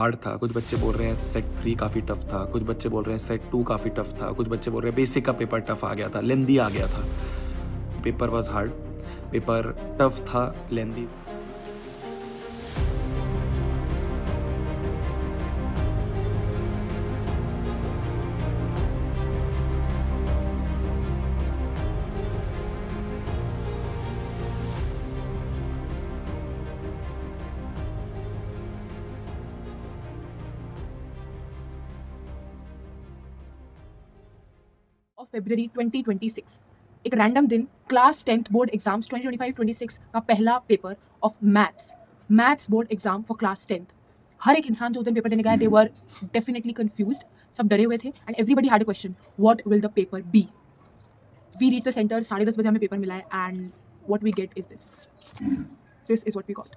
Hard था, कुछ बच्चे बोल रहे हैं सेट 3 काफ़ी टफ था, कुछ बच्चे बोल रहे हैं सेट 2 काफ़ी टफ था, कुछ बच्चे बोल रहे हैं बेसिक का पेपर टफ आ गया था, लेंदी आ गया था। Paper was hard, paper tough था, लेंदी। ऑफ फरवरी 2026 एक रैंडम दिन क्लास 10th बोर्ड एग्जाम्स 2025-26 का पहला paper of maths board exam for class 10th। हर एक इंसान जो उस दिन पेपर देने गया दे वर डेफिनेटली कंफ्यूज्ड, सब डरे हुए थे and everybody had a question, what will the paper be. We reach the centre, 10:30 बजे हमें पेपर मिला है and what we get is this is what we got.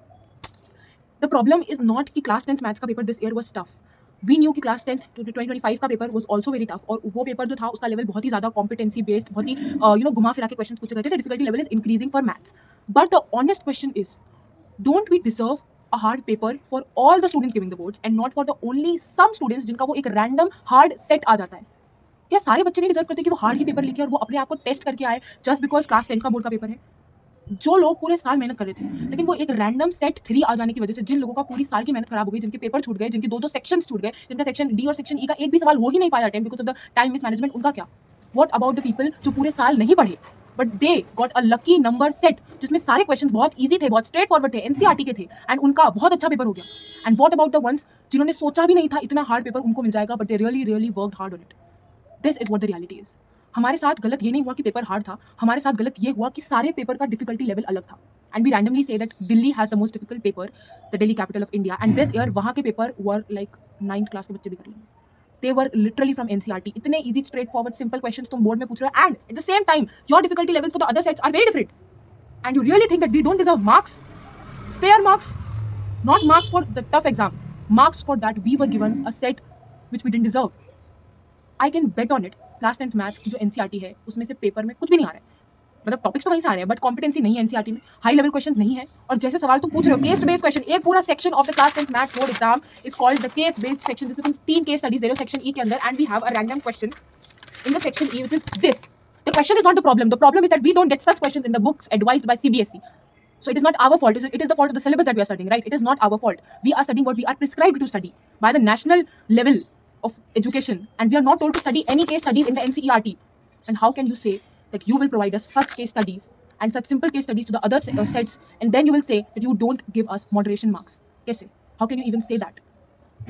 The problem is not कि class 10th maths का paper this year was tough. We knew कि class 10th 2025 का paper was also very tough और वो paper जो था उसका level बहुत ही ज़्यादा कॉम्पिटेंसी बेस्ड, बहुत ही घुमा फिरा के क्वेश्चन पूछे गए थे। The difficulty level is increasing for maths, but the honest question is, don't we deserve a hard paper for all the students giving the boards and not for the only some students जिनका वो एक random hard set आ जाता है? क्या सारे बच्चे नहीं deserve करते कि वो हार्ड ही पेपर लिखे और वो अपने आप को टेस्ट करके आए जस्ट बिकॉज क्लास 10 का बोर्ड का पेपर है? जो लोग पूरे साल मेहनत कर रहे थे, लेकिन वो एक रैंडम सेट 3 आ जाने की वजह से, जिन लोगों का पूरी साल की मेहनत खराब हो गई, जिनके पेपर छूट गए, जिनके दो सेक्शंस छूट गए, जिनका सेक्शन डी और सेक्शन ई का एक भी सवाल हो ही नहीं पाया attempt because of the time mismanagement, उनका क्या? व्हाट अबाउट द पीपल जो पूरे साल नहीं पढ़े but they got a lucky number set जिसमें सारे क्वेश्चंस बहुत ईजी थे, बहुत स्ट्रेट फॉरवर्ड थे, एनसीईआरटी के थे एंड उनका बहुत अच्छा पेपर हो गया? And what about the ones जिन्होंने सोचा भी नहीं था इतना हार्ड पेपर उनको मिल जाएगा but they really worked hard on it? This is what the reality is. हमारे साथ गलत ये नहीं हुआ कि पेपर हार्ड था, हमारे साथ गलत ये हुआ कि सारे पेपर का डिफिकल्टी लेवल अलग था। एंड वी रैंडमली से that Delhi has the most difficult paper, the Delhi capital of India, and this year वहाँ के paper were like 9th class के बच्चे भी कर लेंगे। They were literally from NCERT. इतने easy straightforward simple questions तुम बोर्ड में पूछ रहे हो and at the same time your difficulty level for the other sets are very different and you really think that we don't deserve marks, fair marks, not marks for the tough exam, marks for that we were given a set which we didn't deserve. I can bet on it, class 10th maths की जो NCERT है उसमें से paper में कुछ भी नहीं आ रहा है। मतलब टॉपिक्स तो वहीं से आ रहे हैं बट कॉम्पिटेंसी नहीं है एनसीईआरटी में, हाई लेवल क्वेश्चंस नहीं है। और जैसे सवाल तुम पूछ रहे हो केस बेस्ड क्वेश्चन, एक पूरा section of the class 10th maths board exam is called the case based section, जिसमें तुम 3 केस स्टडीज दे रहे हो सेक्शन ई के अंदर and we have a random question in the section E which is this. The question is not the problem. The problem is that we don't get such questions in the books advised by CBSE. So it is not our fault. It is the fault of the syllabus that we are studying, right? It is not our fault. We are studying what we are prescribed to study by the national level of education, and we are not told to study any case studies in the NCERT. And how can you say that you will provide us such case studies and such simple case studies to the other sets, and then you will say that you don't give us moderation marks? कैसे? How can you even say that?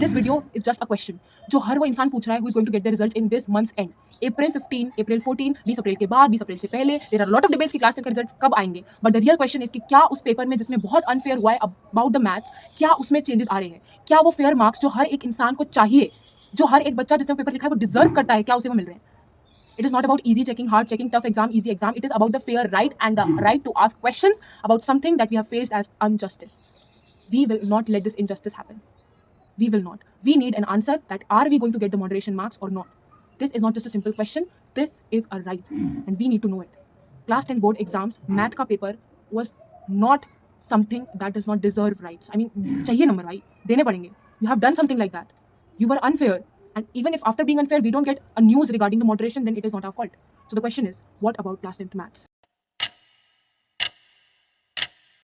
This video is just a question जो हर वो इंसान पूछ रहा है who is going to get the results in this month's end. April 15, April 14, 20 अप्रैल के बाद, 20 अप्रैल से पहले, there are a lot of debates कि क्लास 10 के रिजल्ट्स कब आएंगे, but the real question is कि क्या उस पेपर में जिसमें बहुत अनफेयर हुआ है अबाउट द मैथ्स, क्या उसमें चेंजेस आ रहे हैं? क्या वो फेयर मार्क्स जो हर एक इंसान को चाहिए, जो हर एक बच्चा जिसने पेपर लिखा है वो डिजर्व करता है, क्या उसे वो मिल रहे हैं? It is not about easy checking, hard checking, tough exam, easy exam. It is about the fair right and the right to ask questions about something that we have faced as injustice. We will not let this injustice happen. We will not. We need an answer that are we going to get the moderation marks or not? This is not just a simple question. This is a right and we need to know it. Class 10 board exams, math का paper was not something that does not deserve rights. I mean, चाहिए number भाई, देने पड़ेंगे. You have done something like that. You were unfair. And even if after being unfair we don't get a news regarding the moderation, then it is not our fault. So the question is, what about class 10th maths?